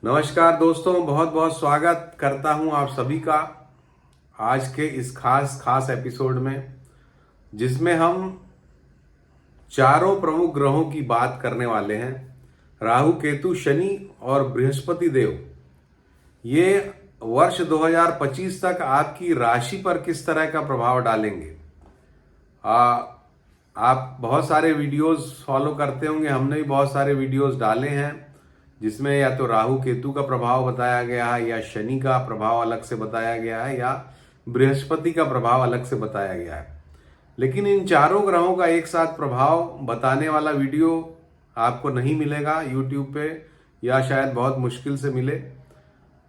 नमस्कार दोस्तों, बहुत बहुत स्वागत करता हूं आप सभी का आज के इस खास एपिसोड में, जिसमें हम चारों प्रमुख ग्रहों की बात करने वाले हैं। राहु, केतु, शनि और बृहस्पति देव ये वर्ष 2025 तक आपकी राशि पर किस तरह का प्रभाव डालेंगे। आप बहुत सारे वीडियोस फॉलो करते होंगे, हमने भी बहुत सारे वीडियोस डाले हैं जिसमें या तो राहु केतु का प्रभाव बताया गया है, या शनि का प्रभाव अलग से बताया गया है, या बृहस्पति का प्रभाव अलग से बताया गया है। लेकिन इन चारों ग्रहों का एक साथ प्रभाव बताने वाला वीडियो आपको नहीं मिलेगा यूट्यूब पे, या शायद बहुत मुश्किल से मिले।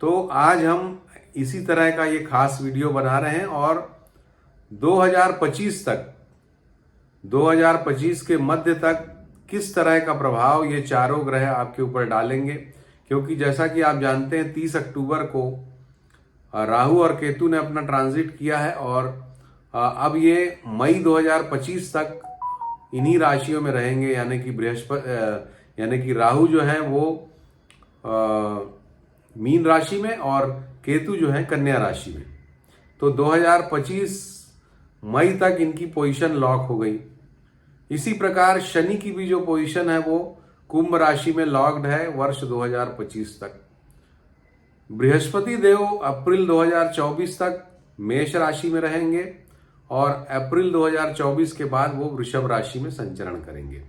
तो आज हम इसी तरह का ये खास वीडियो बना रहे हैं और 2025 के मध्य तक किस तरह का प्रभाव ये चारों ग्रह आपके ऊपर डालेंगे। क्योंकि जैसा कि आप जानते हैं 30 अक्टूबर को राहु और केतु ने अपना ट्रांजिट किया है और अब ये मई 2025 तक इन्हीं राशियों में रहेंगे। यानी कि राहु जो है वो मीन राशि में और केतु जो है कन्या राशि में। तो 2025 मई तक इनकी पोजीशन लॉक हो गई। इसी प्रकार शनि की भी जो पोजीशन है वो कुंभ राशि में लॉक्ड है वर्ष 2025 तक। बृहस्पति देव अप्रैल 2024 तक मेष राशि में रहेंगे और अप्रैल 2024 के बाद वो वृषभ राशि में संचरण करेंगे।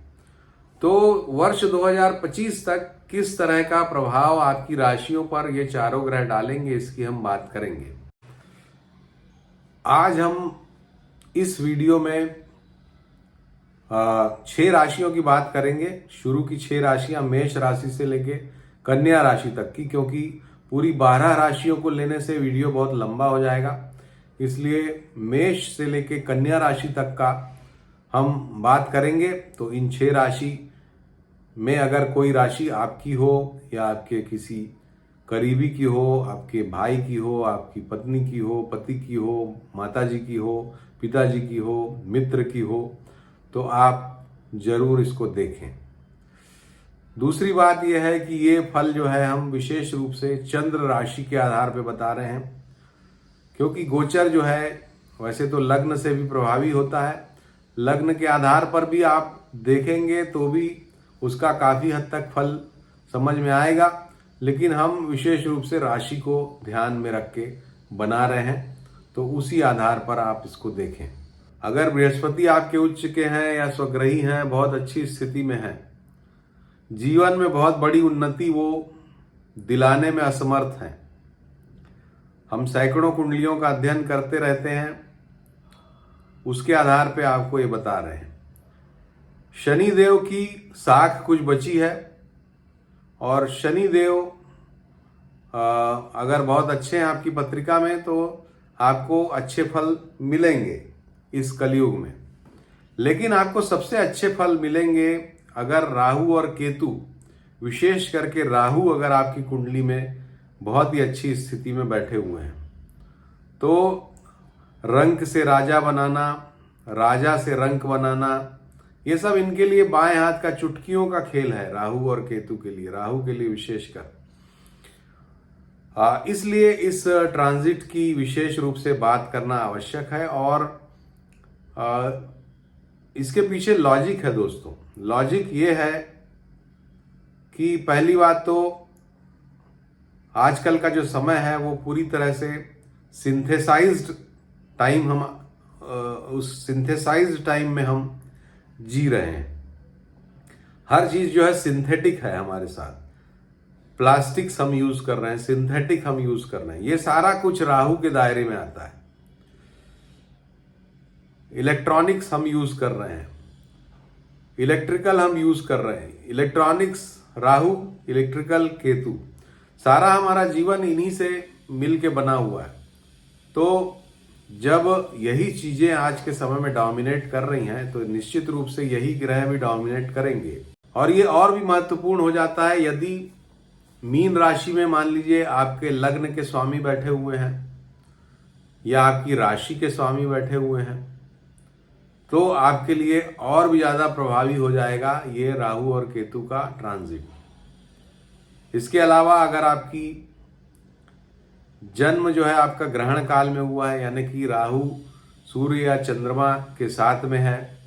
तो वर्ष 2025 तक किस तरह का प्रभाव आपकी राशियों पर ये चारों ग्रह डालेंगे, इसकी हम बात करेंगे। आज हम इस वीडियो में 6 राशियों की बात करेंगे। शुरू की 6 राशियां मेष राशि से लेके कन्या राशि तक की, क्योंकि पूरी 12 राशियों को लेने से वीडियो बहुत लंबा हो जाएगा। इसलिए मेष से लेके कन्या राशि तक का हम बात करेंगे। तो इन 6 राशि में अगर कोई राशि आपकी हो या आपके किसी करीबी की हो, आपके भाई की हो, आपकी पत्नी की हो, पति की हो, माताजी की हो, पिताजी की हो, मित्र की हो, तो आप जरूर इसको देखें। दूसरी बात यह है कि ये फल जो है हम विशेष रूप से चंद्र राशि के आधार पर बता रहे हैं, क्योंकि गोचर जो है वैसे तो लग्न से भी प्रभावी होता है। लग्न के आधार पर भी आप देखेंगे तो भी उसका काफी हद तक फल समझ में आएगा, लेकिन हम विशेष रूप से राशि को ध्यान में रख के बना रहे हैं, तो उसी आधार पर आप इसको देखें। अगर बृहस्पति आपके उच्च के हैं या स्वग्रही हैं, बहुत अच्छी स्थिति में हैं, जीवन में बहुत बड़ी उन्नति वो दिलाने में असमर्थ हैं। हम सैकड़ों कुंडलियों का अध्ययन करते रहते हैं, उसके आधार पे आपको ये बता रहे हैं। शनिदेव की साख कुछ बची है और शनिदेव अगर बहुत अच्छे हैं आपकी पत्रिका में तो आपको अच्छे फल मिलेंगे इस कलयुग में। लेकिन आपको सबसे अच्छे फल मिलेंगे अगर राहु और केतु, विशेष करके राहु अगर आपकी कुंडली में बहुत ही अच्छी स्थिति में बैठे हुए हैं। तो रंक से राजा बनाना, राजा से रंक बनाना, ये सब इनके लिए बाएं हाथ का चुटकियों का खेल है। राहु और केतु के लिए, राहु के लिए विशेषकर। इसलिए इस ट्रांजिट की विशेष रूप से बात करना आवश्यक है। और इसके पीछे लॉजिक है दोस्तों। लॉजिक ये है कि पहली बात तो आजकल का जो समय है वो पूरी तरह से सिंथेसाइज्ड टाइम, हम उस सिंथेसाइज्ड टाइम में हम जी रहे हैं। हर चीज जो है सिंथेटिक है हमारे साथ। प्लास्टिक्स हम यूज कर रहे हैं, सिंथेटिक हम यूज कर रहे हैं, ये सारा कुछ राहु के दायरे में आता है। इलेक्ट्रॉनिक्स हम यूज कर रहे हैं, इलेक्ट्रिकल हम यूज कर रहे हैं। इलेक्ट्रॉनिक्स राहु, इलेक्ट्रिकल केतु, सारा हमारा जीवन इन्हीं से मिलके बना हुआ है। तो जब यही चीजें आज के समय में डोमिनेट कर रही हैं, तो निश्चित रूप से यही ग्रह भी डोमिनेट करेंगे। और ये और भी महत्वपूर्ण हो जाता है यदि मीन राशि में मान लीजिए आपके लग्न के स्वामी बैठे हुए हैं या आपकी राशि के स्वामी बैठे हुए हैं, तो आपके लिए और भी ज्यादा प्रभावी हो जाएगा ये राहु और केतु का ट्रांजिट। इसके अलावा अगर आपकी जन्म जो है आपका ग्रहण काल में हुआ है, यानी कि राहु सूर्य या चंद्रमा के साथ में है,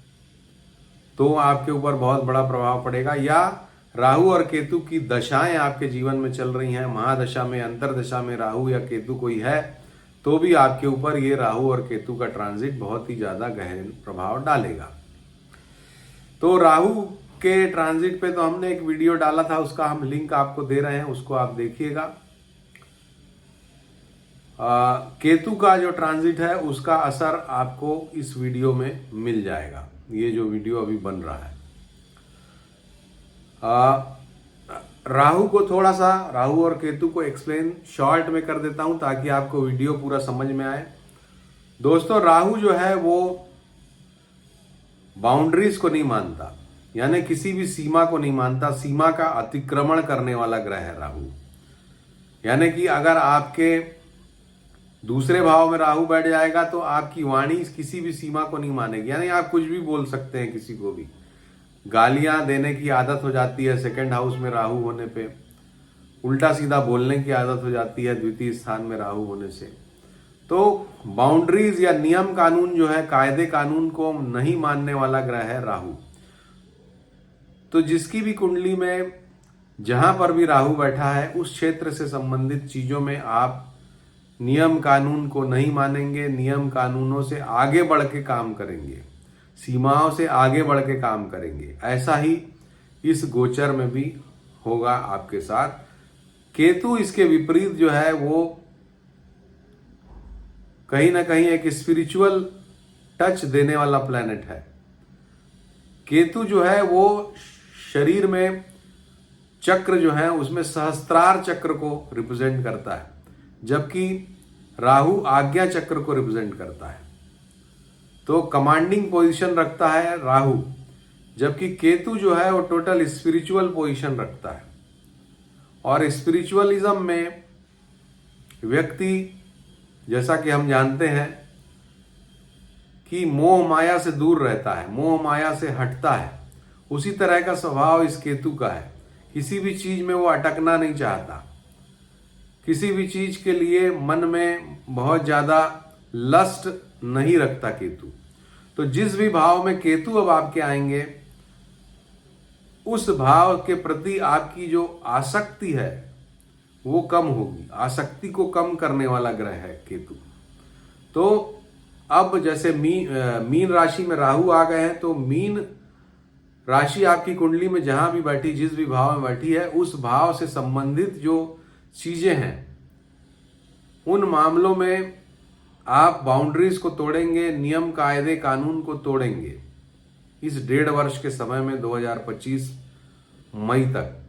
तो आपके ऊपर बहुत बड़ा प्रभाव पड़ेगा। या राहु और केतु की दशाएं आपके जीवन में चल रही हैं, महादशा में, अंतरदशा में राहु या केतु कोई है, तो भी आपके ऊपर ये राहु और केतु का ट्रांजिट बहुत ही ज्यादा गहन प्रभाव डालेगा। तो राहु के ट्रांजिट पे तो हमने एक वीडियो डाला था, उसका हम लिंक आपको दे रहे हैं, उसको आप देखिएगा। केतु का जो ट्रांजिट है उसका असर आपको इस वीडियो में मिल जाएगा, ये जो वीडियो अभी बन रहा है। राहु को थोड़ा सा, राहु और केतु को एक्सप्लेन शॉर्ट में कर देता हूं ताकि आपको वीडियो पूरा समझ में आए। दोस्तों, राहु जो है वो बाउंड्रीज को नहीं मानता, यानी किसी भी सीमा को नहीं मानता, सीमा का अतिक्रमण करने वाला ग्रह है राहु। यानी कि अगर आपके दूसरे भाव में राहु बैठ जाएगा तो आपकी वाणी किसी भी सीमा को नहीं मानेगी, यानी आप कुछ भी बोल सकते हैं, किसी को भी गालियां देने की आदत हो जाती है सेकंड हाउस में राहु होने पे, उल्टा सीधा बोलने की आदत हो जाती है द्वितीय स्थान में राहु होने से। तो बाउंड्रीज या नियम कानून जो है, कायदे कानून को नहीं मानने वाला ग्रह है राहु। तो जिसकी भी कुंडली में जहां पर भी राहु बैठा है उस क्षेत्र से संबंधित चीजों में आप नियम कानून को नहीं मानेंगे, नियम कानूनों से आगे बढ़ के काम करेंगे, सीमाओं से आगे बढ़ के काम करेंगे। ऐसा ही इस गोचर में भी होगा आपके साथ। केतु इसके विपरीत जो है वो कहीं ना कहीं एक स्पिरिचुअल टच देने वाला प्लेनेट है। केतु जो है वो शरीर में चक्र जो है उसमें सहस्त्रार चक्र को रिप्रेजेंट करता है, जबकि राहु आज्ञा चक्र को रिप्रेजेंट करता है। तो कमांडिंग पोजीशन रखता है राहु, जबकि केतु जो है वो टोटल स्पिरिचुअल पोजीशन रखता है। और स्पिरिचुअलिज्म में व्यक्ति, जैसा कि हम जानते हैं कि मोह माया से दूर रहता है, मोह माया से हटता है, उसी तरह का स्वभाव इस केतु का है। किसी भी चीज में वो अटकना नहीं चाहता, किसी भी चीज के लिए मन में बहुत ज्यादा लस्ट नहीं रखता केतु। तो जिस भी भाव में केतु अब आपके आएंगे उस भाव के प्रति आपकी जो आसक्ति है वो कम होगी। आसक्ति को कम करने वाला ग्रह है केतु। तो अब जैसे मीन राशि में राहु आ गए हैं, तो मीन राशि आपकी कुंडली में जहां भी बैठी, जिस भी भाव में बैठी है, उस भाव से संबंधित जो चीजें हैं उन मामलों में आप बाउंड्रीज को तोड़ेंगे, नियम कायदे कानून को तोड़ेंगे इस 1.5 वर्ष के समय में, 2025 मई तक।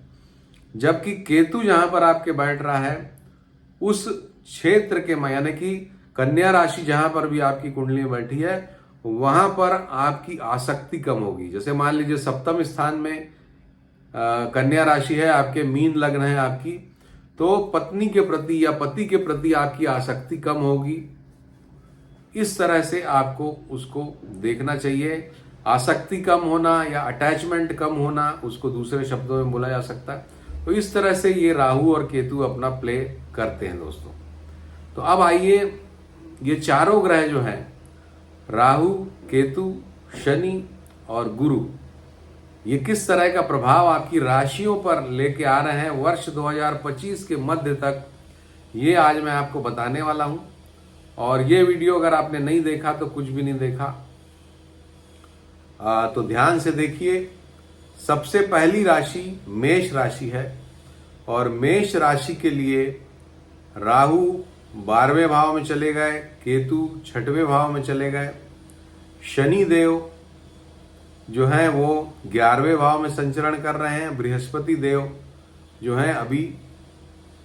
जबकि केतु जहां पर आपके बैठ रहा है उस क्षेत्र के, यानी कि कन्या राशि जहां पर भी आपकी कुंडली में बैठी है वहां पर आपकी आसक्ति कम होगी। जैसे मान लीजिए सप्तम स्थान में कन्या राशि है आपके, मीन लग्न है आपकी, तो पत्नी के प्रति या पति के प्रति आपकी आसक्ति कम होगी। इस तरह से आपको उसको देखना चाहिए। आसक्ति कम होना या अटैचमेंट कम होना, उसको दूसरे शब्दों में बोला जा सकता है। तो इस तरह से ये राहु और केतु अपना प्ले करते हैं दोस्तों। तो अब आइए, ये चारों ग्रह जो हैं, राहु, केतु, शनि और गुरु, ये किस तरह का प्रभाव आपकी राशियों पर लेके आ रहे हैं वर्ष 2025 के मध्य तक, ये आज मैं आपको बताने वाला हूं। और ये वीडियो अगर आपने नहीं देखा तो कुछ भी नहीं देखा, तो ध्यान से देखिए। सबसे पहली राशि मेष राशि है और मेष राशि के लिए राहु 12वें भाव में चले गए, केतु 6वें भाव में चले गए, शनि देव जो हैं वो 11वें भाव में संचरण कर रहे हैं, बृहस्पति देव जो हैं अभी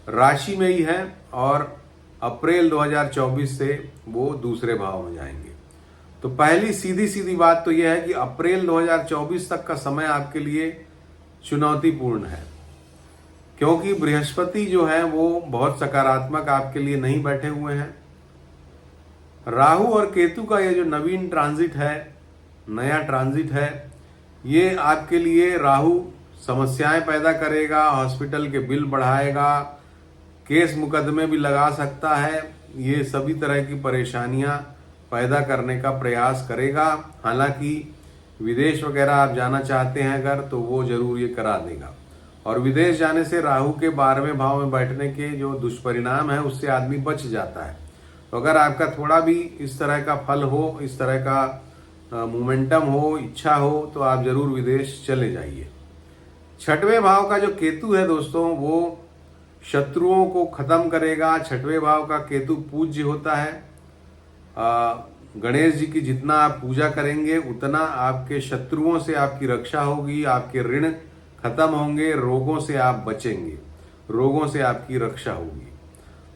राशि में ही हैं और अप्रैल 2024 से वो दूसरे भाव में जाएंगे। तो पहली सीधी सीधी बात तो यह है कि अप्रैल 2024 तक का समय आपके लिए चुनौतीपूर्ण है, क्योंकि बृहस्पति जो है वो बहुत सकारात्मक आपके लिए नहीं बैठे हुए हैं। राहु और केतु का ये जो नवीन ट्रांजिट है, नया ट्रांजिट है, ये आपके लिए राहु समस्याएं पैदा करेगा, हॉस्पिटल के बिल बढ़ाएगा, केस मुकदमे भी लगा सकता है। ये सभी तरह की परेशानियां पैदा करने का प्रयास करेगा। हालांकि विदेश वगैरह आप जाना चाहते हैं अगर, तो वो जरूर ये करा देगा। और विदेश जाने से राहु के 12वें भाव में बैठने के जो दुष्परिणाम है उससे आदमी बच जाता है। तो अगर आपका थोड़ा भी इस तरह का फल हो, इस तरह का मोमेंटम हो, इच्छा हो, तो आप जरूर विदेश चले जाइए। 6वें भाव का जो केतु है दोस्तों, वो शत्रुओं को खत्म करेगा। 6वें भाव का केतु पूज्य होता है। गणेश जी की जितना आप पूजा करेंगे उतना आपके शत्रुओं से आपकी रक्षा होगी, आपके ऋण खत्म होंगे, रोगों से आप बचेंगे, रोगों से आपकी रक्षा होगी।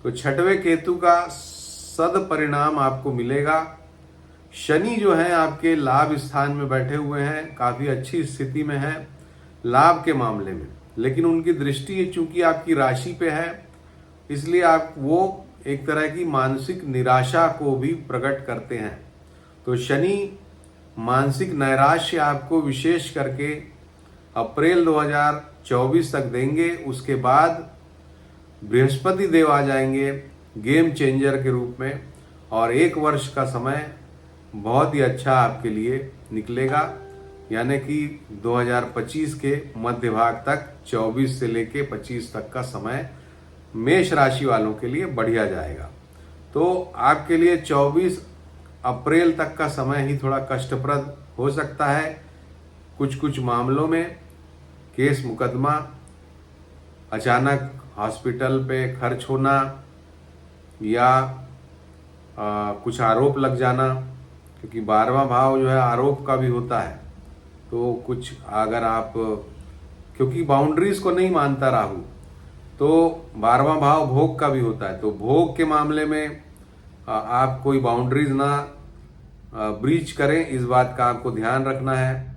तो 6वें केतु का सद परिणाम आपको मिलेगा। शनि जो है आपके लाभ स्थान में बैठे हुए हैं, काफी अच्छी स्थिति में है लाभ के मामले में, लेकिन उनकी दृष्टि चूंकि आपकी राशि पे है, इसलिए आप वो एक तरह की मानसिक निराशा को भी प्रकट करते हैं। तो शनि मानसिक नैराश्य आपको विशेष करके अप्रैल 2024 तक देंगे। उसके बाद बृहस्पति देव आ जाएंगे गेम चेंजर के रूप में, और 1 वर्ष का समय बहुत ही अच्छा आपके लिए निकलेगा। यानी कि 2025 के मध्य भाग तक 24 से लेके 25 तक का समय मेष राशि वालों के लिए बढ़िया जाएगा। तो आपके लिए 24 अप्रैल तक का समय ही थोड़ा कष्टप्रद हो सकता है। कुछ कुछ मामलों में केस मुकदमा, अचानक हॉस्पिटल पे खर्च होना, या कुछ आरोप लग जाना, क्योंकि 12वां भाव जो है आरोप का भी होता है। तो कुछ अगर आप, क्योंकि बाउंड्रीज को नहीं मानता राहु, तो 12वां भाव भोग का भी होता है। तो भोग के मामले में आप कोई बाउंड्रीज ना ब्रीच करें, इस बात का आपको ध्यान रखना है।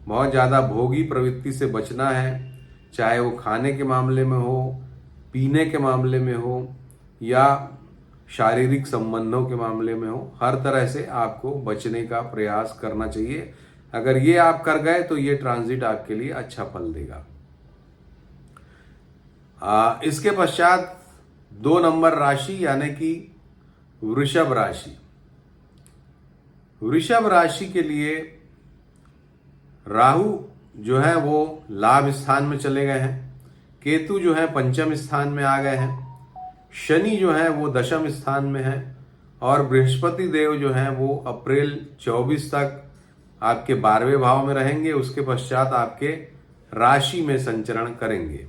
बहुत ज़्यादा भोगी प्रवृत्ति से बचना है, चाहे वो खाने के मामले में हो, पीने के मामले में हो, या शारीरिक संबंधों के मामले में हो। हर तरह से आपको बचने का प्रयास करना चाहिए। अगर ये आप कर गए तो ये ट्रांजिट आपके लिए अच्छा फल देगा। इसके पश्चात 2 नंबर राशि यानी कि वृषभ राशि। वृषभ राशि के लिए राहु जो है वो लाभ स्थान में चले गए हैं, केतु जो है 5म स्थान में आ गए हैं, शनि जो है वो 10म स्थान में है, और बृहस्पति देव जो है वो अप्रैल 24 तक आपके 12वें भाव में रहेंगे। उसके पश्चात आपके राशि में संचरण करेंगे।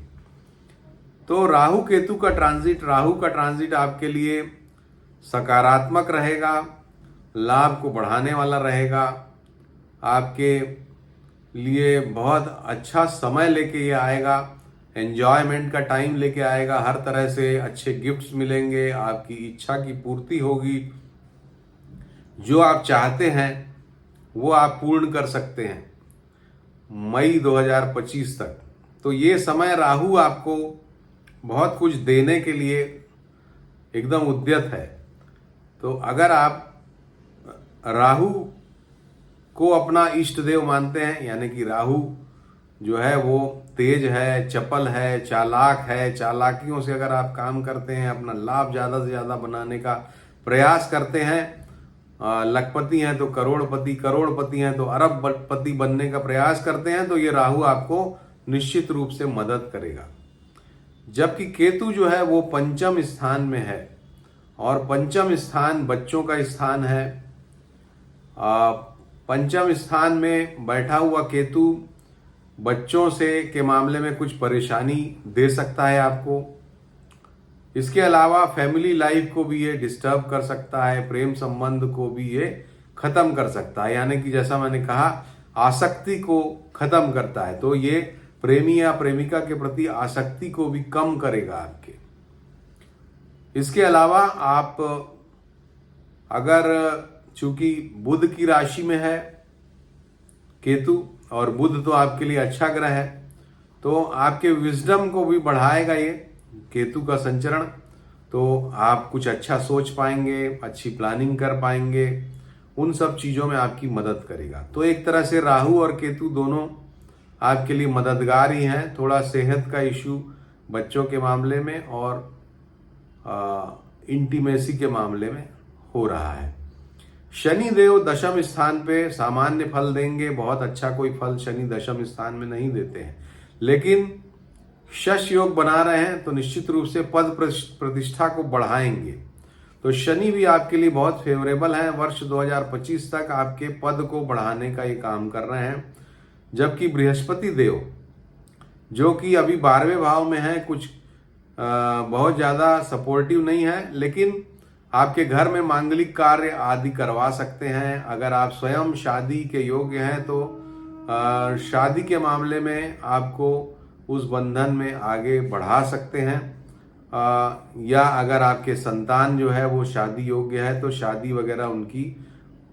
तो राहु का ट्रांजिट आपके लिए सकारात्मक रहेगा, लाभ को बढ़ाने वाला रहेगा, आपके लिए बहुत अच्छा समय लेके ये आएगा, एंजॉयमेंट का टाइम लेके आएगा। हर तरह से अच्छे गिफ्ट्स मिलेंगे, आपकी इच्छा की पूर्ति होगी, जो आप चाहते हैं वो आप पूर्ण कर सकते हैं मई 2025 तक। तो ये समय राहु आपको बहुत कुछ देने के लिए एकदम उद्यत है। तो अगर आप राहु को अपना इष्ट देव मानते हैं, यानी कि राहु जो है वो तेज है, चपल है, चालाक है, चालाकियों से अगर आप काम करते हैं, अपना लाभ ज़्यादा से ज़्यादा बनाने का प्रयास करते हैं, लखपति हैं तो करोड़पति, करोड़पति हैं तो अरबपति बनने का प्रयास करते हैं, तो ये राहु आपको निश्चित रूप से मदद करेगा। जबकि केतु जो है वो 5म स्थान में है, और 5म स्थान बच्चों का स्थान है। 5म स्थान में बैठा हुआ केतु बच्चों से के मामले में कुछ परेशानी दे सकता है आपको। इसके अलावा फैमिली लाइफ को भी ये डिस्टर्ब कर सकता है, प्रेम संबंध को भी ये खत्म कर सकता है, यानी कि जैसा मैंने कहा आसक्ति को खत्म करता है। तो ये प्रेमी या प्रेमिका के प्रति आसक्ति को भी कम करेगा आपके। इसके अलावा आप अगर, चूंकि बुध की राशि में है केतु, और बुध तो आपके लिए अच्छा ग्रह है, तो आपके विजडम को भी बढ़ाएगा ये केतु का संचरण। तो आप कुछ अच्छा सोच पाएंगे, अच्छी प्लानिंग कर पाएंगे, उन सब चीज़ों में आपकी मदद करेगा। तो एक तरह से राहु और केतु दोनों आपके लिए मददगार ही हैं। थोड़ा सेहत का इशू बच्चों के मामले में और इंटीमेसी के मामले में हो रहा है। शनि देव दशम स्थान पे सामान्य फल देंगे, बहुत अच्छा कोई फल शनि दशम स्थान में नहीं देते हैं, लेकिन शश योग बना रहे हैं तो निश्चित रूप से पद प्रतिष्ठा को बढ़ाएंगे। तो शनि भी आपके लिए बहुत फेवरेबल है। वर्ष 2025 तक आपके पद को बढ़ाने का ये काम कर रहे हैं। जबकि बृहस्पति देव जो कि अभी 12वें भाव में है, कुछ बहुत ज़्यादा सपोर्टिव नहीं है, लेकिन आपके घर में मांगलिक कार्य आदि करवा सकते हैं। अगर आप स्वयं शादी के योग्य हैं तो शादी के मामले में आपको उस बंधन में आगे बढ़ा सकते हैं, या अगर आपके संतान जो है वो शादी योग्य है तो शादी वगैरह उनकी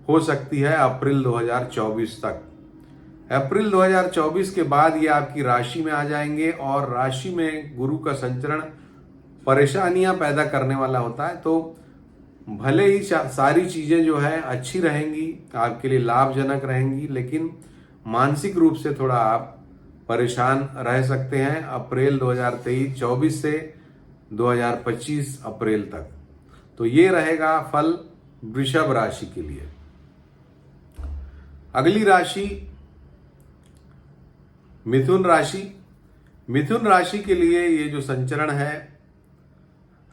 हो सकती है अप्रैल 2024 तक। अप्रैल 2024 के बाद ये आपकी राशि में आ जाएंगे और राशि में गुरु का संचरण परेशानियां पैदा करने वाला होता है। तो भले ही सारी चीजें जो है अच्छी रहेंगी, आपके लिए लाभजनक रहेंगी, लेकिन मानसिक रूप से थोड़ा आप परेशान रह सकते हैं अप्रैल 2024 से 2025 अप्रैल तक। तो ये रहेगा फल वृषभ राशि के लिए। अगली राशि मिथुन राशि। मिथुन राशि के लिए ये जो संचरण है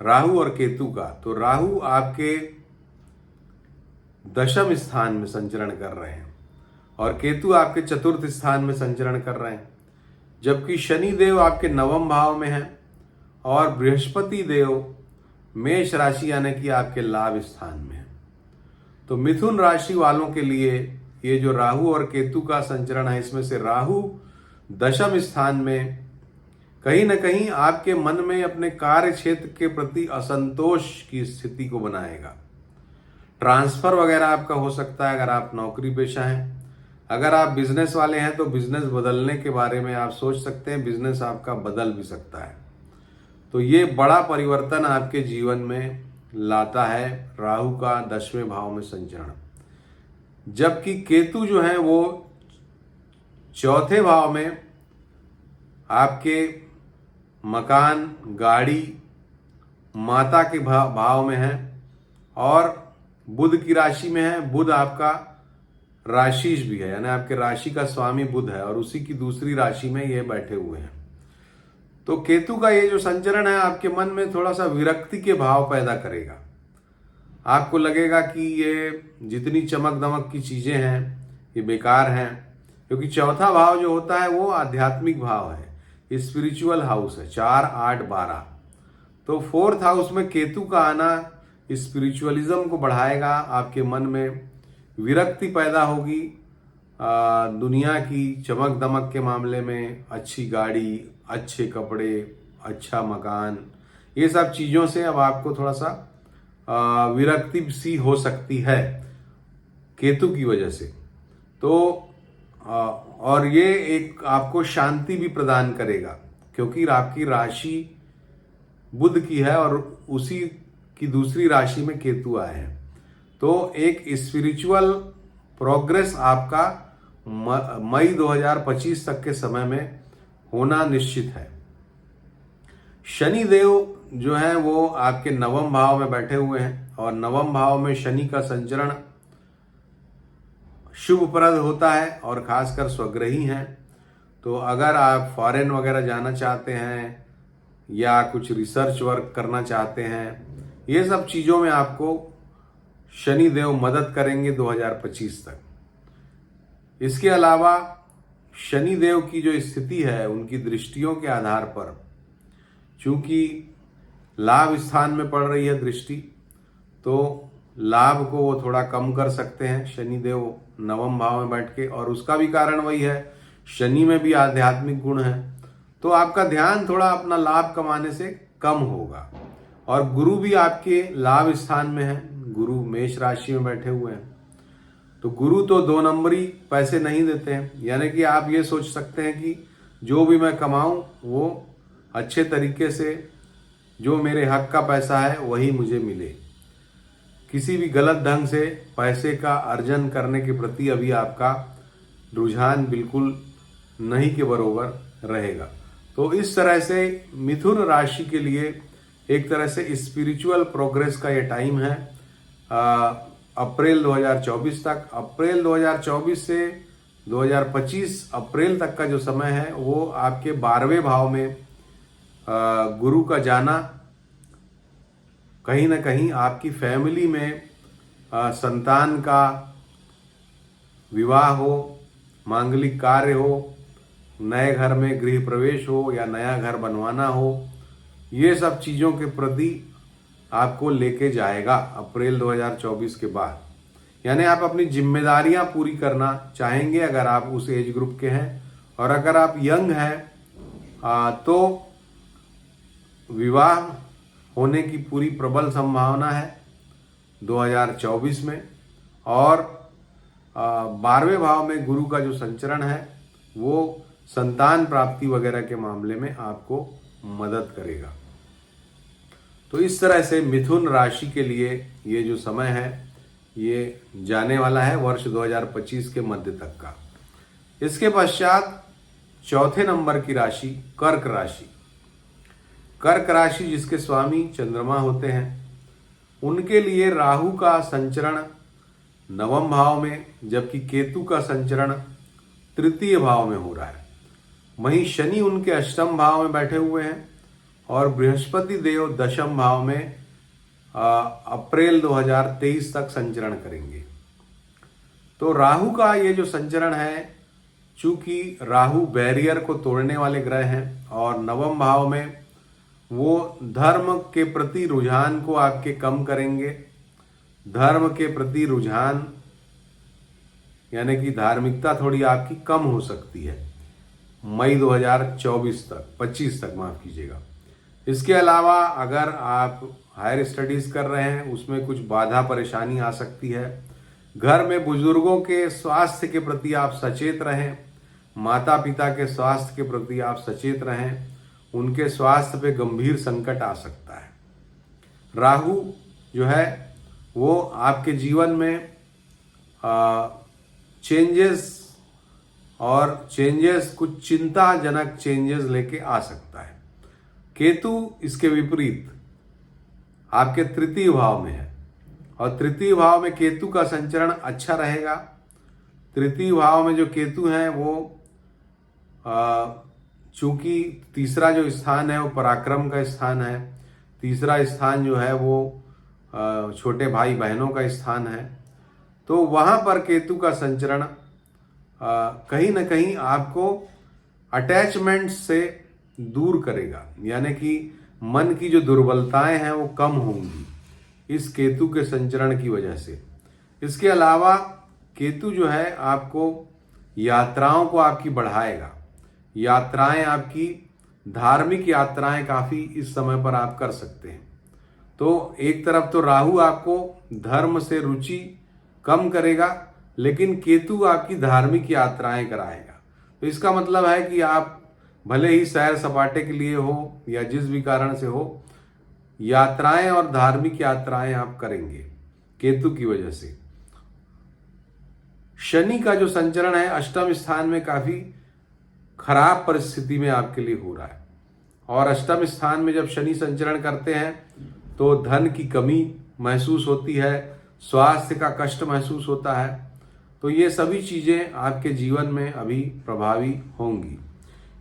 राहु और केतु का, तो राहु आपके दशम स्थान में संचरण कर रहे हैं और केतु आपके चतुर्थ स्थान में संचरण कर रहे हैं, जबकि शनि देव आपके नवम भाव में है और बृहस्पति देव मेष राशि यानी कि आपके लाभ स्थान में है। तो मिथुन राशि वालों के लिए ये जो राहु और केतु का संचरण है, इसमें से राहु दशम स्थान में कहीं ना कहीं आपके मन में अपने कार्य क्षेत्र के प्रति असंतोष की स्थिति को बनाएगा। ट्रांसफर वगैरह आपका हो सकता है अगर आप नौकरी पेशा हैं। अगर आप बिजनेस वाले हैं तो बिजनेस बदलने के बारे में आप सोच सकते हैं, बिजनेस आपका बदल भी सकता है। तो ये बड़ा परिवर्तन आपके जीवन में लाता है राहु का 10वें भाव में संचरण। जबकि केतु जो है वो चौथे भाव में आपके मकान, गाड़ी, माता के भाव में है और बुध की राशि में है। बुध आपका राशिश भी है, यानी आपके राशि का स्वामी बुध है और उसी की दूसरी राशि में ये बैठे हुए हैं। तो केतु का ये जो संचरण है आपके मन में थोड़ा सा विरक्ति के भाव पैदा करेगा। आपको लगेगा कि ये जितनी चमक दमक की चीजें हैं ये बेकार हैं, क्योंकि चौथा भाव जो होता है वो आध्यात्मिक भाव है, स्पिरिचुअल हाउस है, 4, 8, 12। तो फोर्थ हाउस में केतु का आना स्पिरिचुअलिज्म को बढ़ाएगा। आपके मन में विरक्ति पैदा होगी दुनिया की चमक दमक के मामले में। अच्छी गाड़ी, अच्छे कपड़े, अच्छा मकान, ये सब चीजों से अब आपको थोड़ा सा विरक्ति सी हो सकती है केतु की वजह से। तो और ये एक आपको शांति भी प्रदान करेगा, क्योंकि आपकी राशि बुध की है और उसी की दूसरी राशि में केतु आए हैं। तो एक स्पिरिचुअल प्रोग्रेस आपका मई 2025 तक के समय में होना निश्चित है। शनि देव जो है वो आपके नवम भाव में बैठे हुए हैं और नवम भाव में शनि का संचरण शुभप्रद होता है और खासकर स्वग्रही हैं। तो अगर आप फॉरेन वगैरह जाना चाहते हैं या कुछ रिसर्च वर्क करना चाहते हैं, ये सब चीज़ों में आपको शनि देव मदद करेंगे 2025 तक। इसके अलावा शनि देव की जो स्थिति है उनकी दृष्टियों के आधार पर, चूंकि लाभ स्थान में पड़ रही है दृष्टि, तो लाभ को वो थोड़ा कम कर सकते हैं शनि देव नवम भाव में बैठ के। और उसका भी कारण वही है, शनि में भी आध्यात्मिक गुण है, तो आपका ध्यान थोड़ा अपना लाभ कमाने से कम होगा। और गुरु भी आपके लाभ स्थान में है, गुरु मेष राशि में बैठे हुए हैं। तो गुरु तो 2 नंबरी पैसे नहीं देते हैं, यानी कि आप ये सोच सकते हैं कि जो भी मैं कमाऊं वो अच्छे तरीके से, जो मेरे हक का पैसा है वही मुझे मिले। किसी भी गलत ढंग से पैसे का अर्जन करने के प्रति अभी आपका रुझान बिल्कुल नहीं के बरोबर रहेगा। तो इस तरह से मिथुन राशि के लिए एक तरह से स्पिरिचुअल प्रोग्रेस का ये टाइम है अप्रैल 2024 तक। अप्रैल 2024 से 2025 अप्रैल तक का जो समय है वो आपके 12वें भाव में गुरु का जाना कहीं ना कहीं आपकी फैमिली में संतान का विवाह हो, मांगलिक कार्य हो, नए घर में गृह प्रवेश हो या नया घर बनवाना हो, ये सब चीज़ों के प्रति आपको लेके जाएगा अप्रैल 2024 के बाद। यानी आप अपनी जिम्मेदारियां पूरी करना चाहेंगे अगर आप उस एज ग्रुप के हैं। और अगर आप यंग हैं तो विवाह होने की पूरी प्रबल संभावना है 2024 में। और 12वें भाव में गुरु का जो संचरण है वो संतान प्राप्ति वगैरह के मामले में आपको मदद करेगा। तो इस तरह से मिथुन राशि के लिए ये जो समय है ये जाने वाला है वर्ष 2025 के मध्य तक का। इसके पश्चात चौथे नंबर की राशि कर्क राशि। कर्क राशि जिसके स्वामी चंद्रमा होते हैं, उनके लिए राहु का संचरण नवम भाव में, जबकि केतु का संचरण तृतीय भाव में हो रहा है। वहीं शनि उनके अष्टम भाव में बैठे हुए हैं और बृहस्पति देव दशम भाव में अप्रैल 2023 तक संचरण करेंगे। तो राहु का ये जो संचरण है, चूंकि राहु बैरियर को तोड़ने वाले ग्रह हैं और नवम भाव में वो धर्म के प्रति रुझान को आपके कम करेंगे। धर्म के प्रति रुझान यानी कि धार्मिकता थोड़ी आपकी कम हो सकती है मई 2024 तक 25 तक, माफ कीजिएगा। इसके अलावा अगर आप हायर स्टडीज कर रहे हैं उसमें कुछ बाधा परेशानी आ सकती है। घर में बुजुर्गों के स्वास्थ्य के प्रति आप सचेत रहें, माता पिता के स्वास्थ्य के प्रति आप सचेत रहें, उनके स्वास्थ्य पे गंभीर संकट आ सकता है। राहु जो है वो आपके जीवन में चेंजेस कुछ चिंताजनक चेंजेस लेके आ सकता है। केतु इसके विपरीत आपके तृतीय भाव में है और तृतीय भाव में केतु का संचरण अच्छा रहेगा। तृतीय भाव में जो केतु हैं वो चूंकि तीसरा जो स्थान है वो पराक्रम का स्थान है, तीसरा स्थान जो है वो छोटे भाई बहनों का स्थान है, तो वहाँ पर केतु का संचरण कहीं ना कहीं आपको अटैचमेंट से दूर करेगा। यानी कि मन की जो दुर्बलताएं हैं वो कम होंगी इस केतु के संचरण की वजह से। इसके अलावा केतु जो है आपको यात्राओं को आपकी बढ़ाएगा। यात्राएं आपकी धार्मिक यात्राएं काफ़ी इस समय पर आप कर सकते हैं। तो एक तरफ तो राहु आपको धर्म से रुचि कम करेगा, लेकिन केतु आपकी धार्मिक यात्राएं कराएगा। तो इसका मतलब है कि आप भले ही सैर सपाटे के लिए हो या जिस भी कारण से हो, यात्राएं और धार्मिक यात्राएं आप करेंगे केतु की वजह से। शनि का जो संचरण है अष्टम स्थान में काफी खराब परिस्थिति में आपके लिए हो रहा है और अष्टम स्थान में जब शनि संचरण करते हैं तो धन की कमी महसूस होती है, स्वास्थ्य का कष्ट महसूस होता है। तो ये सभी चीजें आपके जीवन में अभी प्रभावी होंगी।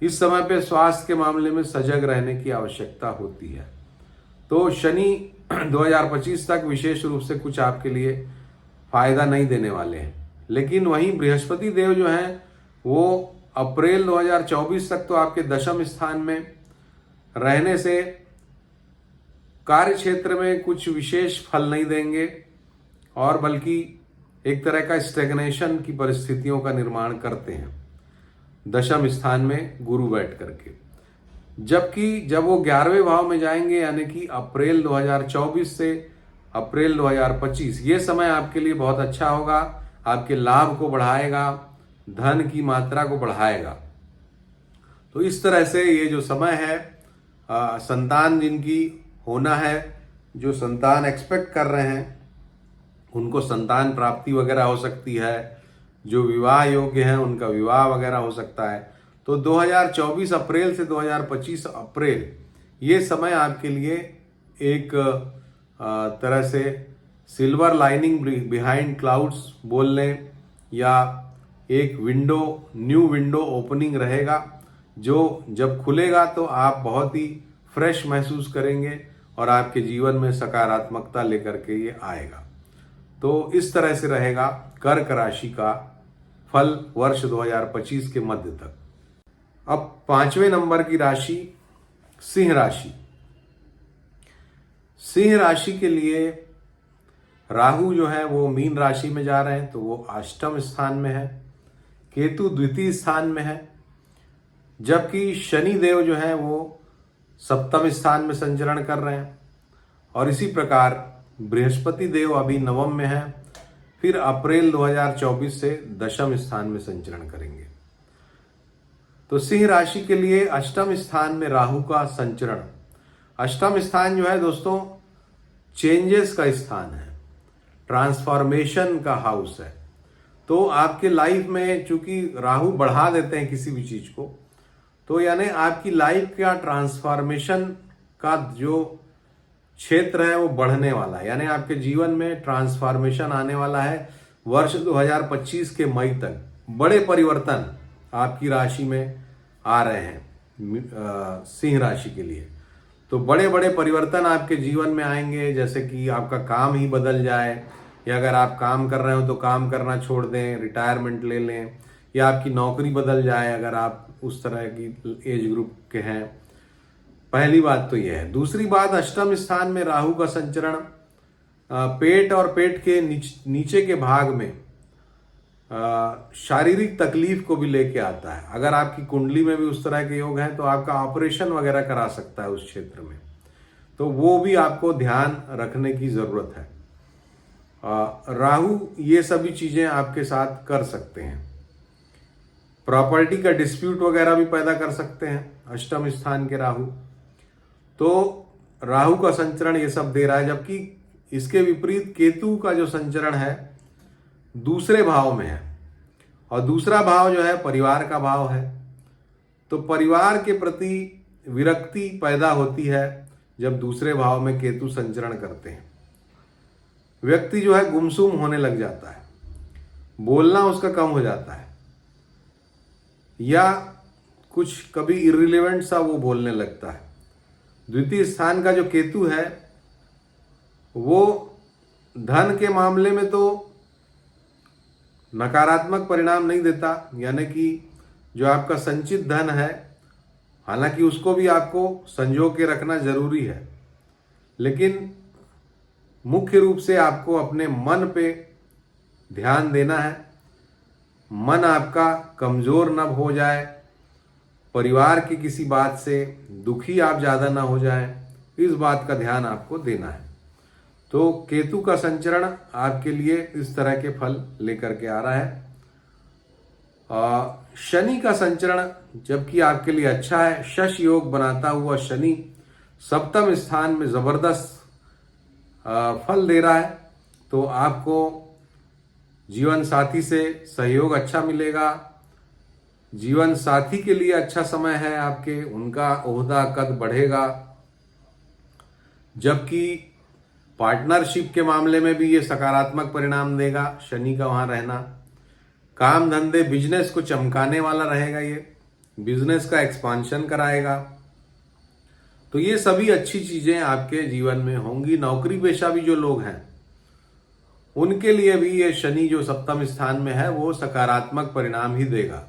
इस समय पे स्वास्थ्य के मामले में सजग रहने की आवश्यकता होती है। तो शनि 2025 तक विशेष रूप से कुछ आपके लिए फायदा नहीं देने वाले हैं, लेकिन वहीं बृहस्पति देव जो हैं वो अप्रैल 2024 तक तो आपके दशम स्थान में रहने से कार्य क्षेत्र में कुछ विशेष फल नहीं देंगे और बल्कि एक तरह का स्टेगनेशन की परिस्थितियों का निर्माण करते हैं दशम स्थान में गुरु बैठ करके। जबकि जब वो 11वें भाव में जाएंगे यानी कि अप्रैल 2024 से अप्रैल 2025, ये समय आपके लिए बहुत अच्छा होगा, आपके लाभ को बढ़ाएगा, धन की मात्रा को बढ़ाएगा। तो इस तरह से ये जो समय है संतान जिनकी होना है, जो संतान एक्सपेक्ट कर रहे हैं उनको संतान प्राप्ति वगैरह हो सकती है, जो विवाह योग्य हैं उनका विवाह वगैरह हो सकता है। तो 2024 अप्रैल से 2025 अप्रैल ये समय आपके लिए एक तरह से सिल्वर लाइनिंग बिहाइंड क्लाउड्स बोल लें, या एक न्यू विंडो ओपनिंग रहेगा, जो जब खुलेगा तो आप बहुत ही फ्रेश महसूस करेंगे और आपके जीवन में सकारात्मकता लेकर के ये आएगा। तो इस तरह से रहेगा कर्क राशि का फल वर्ष 2025 के मध्य तक। अब 5वें नंबर की राशि सिंह राशि। सिंह राशि के लिए राहु जो है वो मीन राशि में जा रहे हैं, तो वो अष्टम स्थान में है, केतु द्वितीय स्थान में है, जबकि शनि देव जो है वो सप्तम स्थान में संचरण कर रहे हैं, और इसी प्रकार बृहस्पति देव अभी नवम में है, फिर अप्रैल 2024 से दशम स्थान में संचरण करेंगे। तो सिंह राशि के लिए अष्टम स्थान में राहु का संचरण, अष्टम स्थान जो है दोस्तों चेंजेस का स्थान है, ट्रांसफॉर्मेशन का हाउस है। तो आपके लाइफ में चूंकि राहु बढ़ा देते हैं किसी भी चीज को, तो यानी आपकी लाइफ का ट्रांसफॉर्मेशन का जो क्षेत्र है वो बढ़ने वाला है, यानी आपके जीवन में ट्रांसफॉर्मेशन आने वाला है। वर्ष 2025 के मई तक बड़े परिवर्तन आपकी राशि में आ रहे हैं सिंह राशि के लिए। तो बड़े बड़े परिवर्तन आपके जीवन में आएंगे, जैसे कि आपका काम ही बदल जाए, या अगर आप काम कर रहे हो तो काम करना छोड़ दें, रिटायरमेंट ले लें, या आपकी नौकरी बदल जाए अगर आप उस तरह की एज ग्रुप के हैं। पहली बात तो यह है। दूसरी बात, अष्टम स्थान में राहु का संचरण पेट और पेट के नीचे के भाग में शारीरिक तकलीफ को भी लेके आता है। अगर आपकी कुंडली में भी उस तरह के योग हैं तो आपका ऑपरेशन वगैरह करा सकता है उस क्षेत्र में, तो वो भी आपको ध्यान रखने की जरूरत है। राहु ये सभी चीजें आपके साथ कर सकते हैं। प्रॉपर्टी का डिस्प्यूट वगैरह भी पैदा कर सकते हैं अष्टम स्थान के राहु। तो राहु का संचरण ये सब दे रहा है, जबकि इसके विपरीत केतु का जो संचरण है दूसरे भाव में है, और दूसरा भाव जो है परिवार का भाव है। तो परिवार के प्रति विरक्ति पैदा होती है जब दूसरे भाव में केतु संचरण करते हैं। व्यक्ति जो है गुमसुम होने लग जाता है, बोलना उसका कम हो जाता है, या कुछ कभी इर्रिलेवेंट सा वो बोलने लगता है। द्वितीय स्थान का जो केतु है वो धन के मामले में तो नकारात्मक परिणाम नहीं देता, यानी कि जो आपका संचित धन है, हालांकि उसको भी आपको संजो के रखना जरूरी है, लेकिन मुख्य रूप से आपको अपने मन पे ध्यान देना है। मन आपका कमजोर न हो जाए, परिवार की किसी बात से दुखी आप ज्यादा ना हो जाए, इस बात का ध्यान आपको देना है। तो केतु का संचरण आपके लिए इस तरह के फल लेकर के आ रहा है। शनि का संचरण जबकि आपके लिए अच्छा है, शश योग बनाता हुआ शनि सप्तम स्थान में जबरदस्त फल दे रहा है। तो आपको जीवन साथी से सहयोग अच्छा मिलेगा, जीवन साथी के लिए अच्छा समय है आपके, उनका ओहदा कद बढ़ेगा। जबकि पार्टनरशिप के मामले में भी ये सकारात्मक परिणाम देगा शनि का वहां रहना। काम धंधे बिजनेस को चमकाने वाला रहेगा, ये बिजनेस का एक्सपांशन कराएगा। तो ये सभी अच्छी चीजें आपके जीवन में होंगी। नौकरी पेशा भी जो लोग हैं उनके लिए भी ये शनि जो सप्तम स्थान में है वो सकारात्मक परिणाम ही देगा।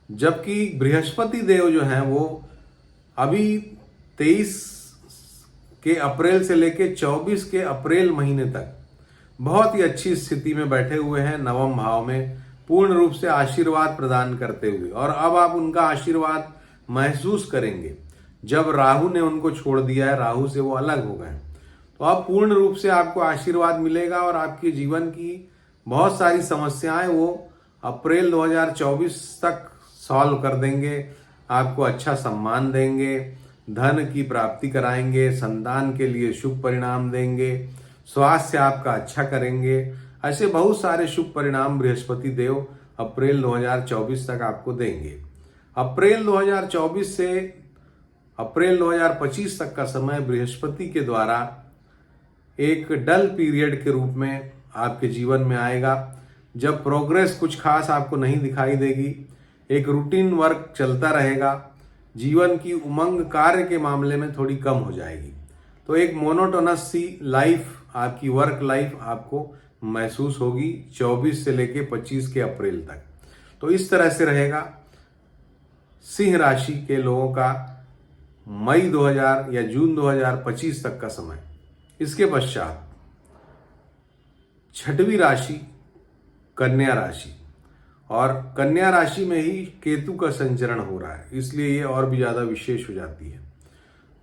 जबकि बृहस्पति देव जो है वो अभी 23 के अप्रैल से लेके 24 के अप्रैल महीने तक बहुत ही अच्छी स्थिति में बैठे हुए हैं, नवम भाव में पूर्ण रूप से आशीर्वाद प्रदान करते हुए। और अब आप उनका आशीर्वाद महसूस करेंगे जब राहु ने उनको छोड़ दिया है, राहु से वो अलग हो गए, तो अब पूर्ण रूप से आपको आशीर्वाद मिलेगा और आपके जीवन की बहुत सारी समस्याएं वो अप्रैल 2024 तक सॉल्व कर देंगे। आपको अच्छा सम्मान देंगे, धन की प्राप्ति कराएंगे, संतान के लिए शुभ परिणाम देंगे, स्वास्थ्य आपका अच्छा करेंगे। ऐसे बहुत सारे शुभ परिणाम बृहस्पति देव अप्रैल 2024 तक आपको देंगे। अप्रैल 2024 से अप्रैल 2025 तक का समय बृहस्पति के द्वारा एक डल पीरियड के रूप में आपके जीवन में आएगा, जब प्रोग्रेस कुछ खास आपको नहीं दिखाई देगी, एक रूटीन वर्क चलता रहेगा, जीवन की उमंग कार्य के मामले में थोड़ी कम हो जाएगी। तो एक मोनोटोनस सी लाइफ, आपकी वर्क लाइफ आपको महसूस होगी 24 से लेके 25 के अप्रैल तक। तो इस तरह से रहेगा सिंह राशि के लोगों का मई 2000 या जून 2025 तक का समय। इसके पश्चात छठवीं राशि कन्या राशि, और कन्या राशि में ही केतु का संचरण हो रहा है, इसलिए ये और भी ज्यादा विशेष हो जाती है।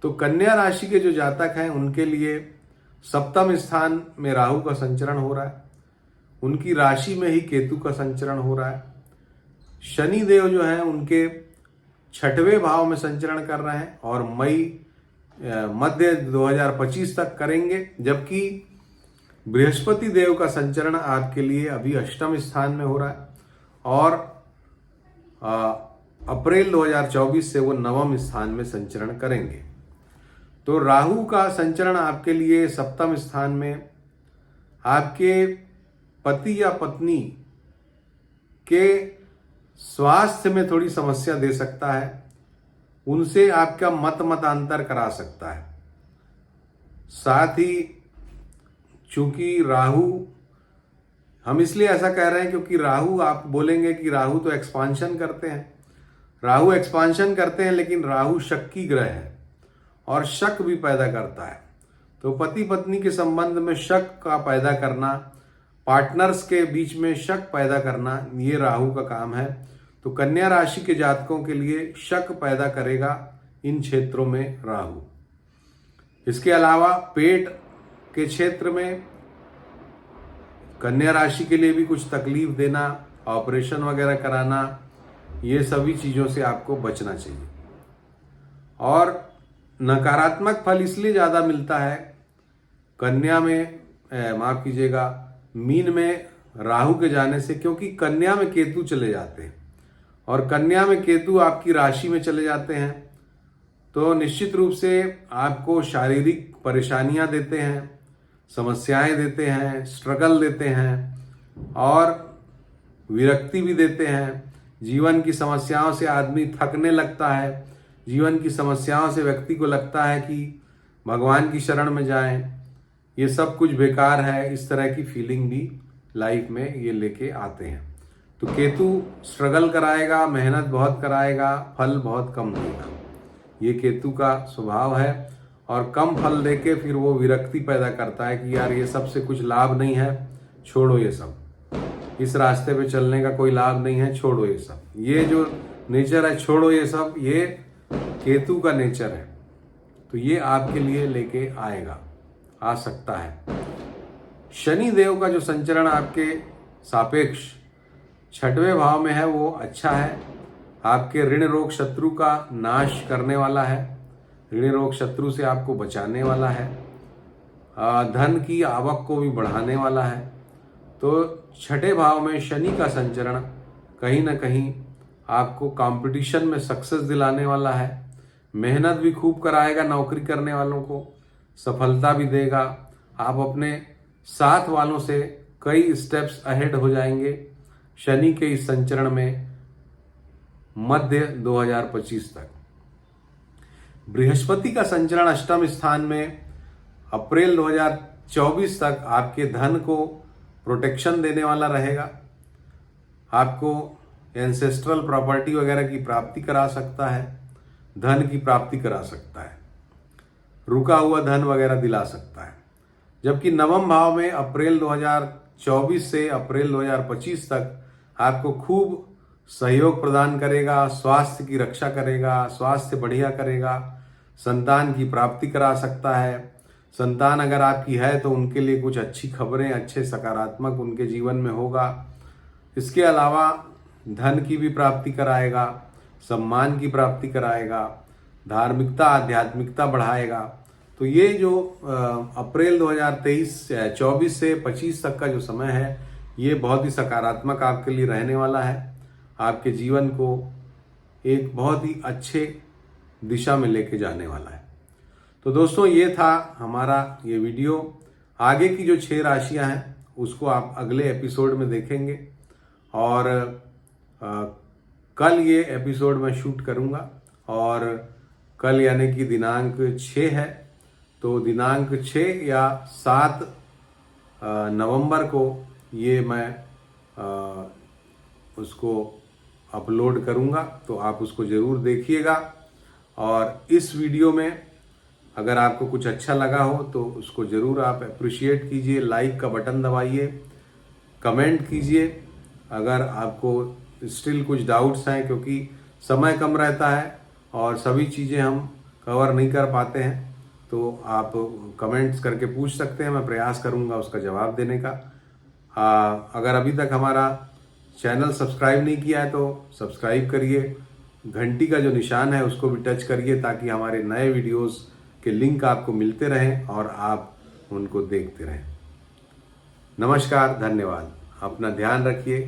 तो कन्या राशि के जो जातक हैं उनके लिए सप्तम स्थान में राहु का संचरण हो रहा है, उनकी राशि में ही केतु का संचरण हो रहा है। शनि देव जो हैं उनके छठवें भाव में संचरण कर रहे हैं और मध्य 2025 तक करेंगे, जबकि बृहस्पति देव का संचरण आपके लिए अभी अष्टम स्थान में हो रहा है और अप्रैल 2024 से वो नवम स्थान में संचरण करेंगे। तो राहु का संचरण आपके लिए सप्तम स्थान में आपके पति या पत्नी के स्वास्थ्य में थोड़ी समस्या दे सकता है, उनसे आपका मतांतर करा सकता है। साथ ही चूंकि राहु, हम इसलिए ऐसा कह रहे हैं क्योंकि राहु, आप बोलेंगे कि राहु तो एक्सपांशन करते हैं, राहु एक्सपांशन करते हैं, लेकिन राहु शक की ग्रह है और शक भी पैदा करता है। तो पति पत्नी के संबंध में शक का पैदा करना, पार्टनर्स के बीच में शक पैदा करना, ये राहु का काम है। तो कन्या राशि के जातकों के लिए शक पैदा करेगा इन क्षेत्रों में राहु। इसके अलावा पेट के क्षेत्र में कन्या राशि के लिए भी कुछ तकलीफ देना, ऑपरेशन वगैरह कराना, ये सभी चीजों से आपको बचना चाहिए। और नकारात्मक फल इसलिए ज्यादा मिलता है कन्या में, माफ कीजिएगा, मीन में राहु के जाने से, क्योंकि कन्या में केतु चले जाते हैं और कन्या में केतु आपकी राशि में चले जाते हैं, तो निश्चित रूप से आपको शारीरिक परेशानियां देते हैं, समस्याएं देते हैं, स्ट्रगल देते हैं और विरक्ति भी देते हैं। जीवन की समस्याओं से आदमी थकने लगता है, जीवन की समस्याओं से व्यक्ति को लगता है कि भगवान की शरण में जाएं, ये सब कुछ बेकार है, इस तरह की फीलिंग भी लाइफ में ये लेके आते हैं। तो केतु स्ट्रगल कराएगा, मेहनत बहुत कराएगा, फल बहुत कम देगा, ये केतु का स्वभाव है। और कम फल देके फिर वो विरक्ति पैदा करता है कि यार ये सब से कुछ लाभ नहीं है, छोड़ो ये सब, इस रास्ते पे चलने का कोई लाभ नहीं है, छोड़ो ये सब। ये जो नेचर है, छोड़ो ये सब, ये केतु का नेचर है। तो ये आपके लिए लेके आ सकता है। शनि देव का जो संचरण आपके सापेक्ष छठवें भाव में है वो अच्छा है, आपके ऋण रोग शत्रु का नाश करने वाला है, ऋण रोग शत्रु से आपको बचाने वाला है, धन की आवक को भी बढ़ाने वाला है। तो छठे भाव में शनि का संचरण कहीं ना कहीं आपको कंपटीशन में सक्सेस दिलाने वाला है, मेहनत भी खूब कराएगा, नौकरी करने वालों को सफलता भी देगा, आप अपने साथ वालों से कई स्टेप्स अहेड हो जाएंगे शनि के इस संचरण में मध्य 2025 तक। बृहस्पति का संचरण अष्टम स्थान में अप्रैल 2024 तक आपके धन को प्रोटेक्शन देने वाला रहेगा, आपको एंसेस्ट्रल प्रॉपर्टी वगैरह की प्राप्ति करा सकता है, धन की प्राप्ति करा सकता है, रुका हुआ धन वगैरह दिला सकता है। जबकि नवम भाव में अप्रैल 2024 से अप्रैल 2025 तक आपको खूब सहयोग प्रदान करेगा, स्वास्थ्य की रक्षा करेगा, स्वास्थ्य बढ़िया करेगा, संतान की प्राप्ति करा सकता है। संतान अगर आपकी है तो उनके लिए कुछ अच्छी खबरें, अच्छे सकारात्मक उनके जीवन में होगा। इसके अलावा धन की भी प्राप्ति कराएगा, सम्मान की प्राप्ति कराएगा, धार्मिकता आध्यात्मिकता बढ़ाएगा। तो ये जो अप्रैल 2024 से 25 तक का जो समय है, ये बहुत ही सकारात्मक आपके लिए रहने वाला है, आपके जीवन को एक बहुत ही अच्छे दिशा में लेके जाने वाला है। तो दोस्तों, ये था हमारा ये वीडियो। आगे की जो 6 राशियां हैं उसको आप अगले एपिसोड में देखेंगे, और कल ये एपिसोड मैं शूट करूंगा, और कल यानी कि दिनांक 6 है, तो दिनांक 6 या 7 नवंबर को ये मैं उसको अपलोड करूंगा, तो आप उसको ज़रूर देखिएगा। और इस वीडियो में अगर आपको कुछ अच्छा लगा हो तो उसको ज़रूर आप अप्रिशिएट कीजिए, लाइक का बटन दबाइए, कमेंट कीजिए। अगर आपको स्टिल कुछ डाउट्स हैं, क्योंकि समय कम रहता है और सभी चीज़ें हम कवर नहीं कर पाते हैं, तो आप कमेंट्स करके पूछ सकते हैं, मैं प्रयास करूंगा उसका जवाब देने का। अगर अभी तक हमारा चैनल सब्सक्राइब नहीं किया है तो सब्सक्राइब करिए, घंटी का जो निशान है उसको भी टच करिए, ताकि हमारे नए वीडियोस के लिंक आपको मिलते रहें और आप उनको देखते रहें। नमस्कार, धन्यवाद, अपना ध्यान रखिए।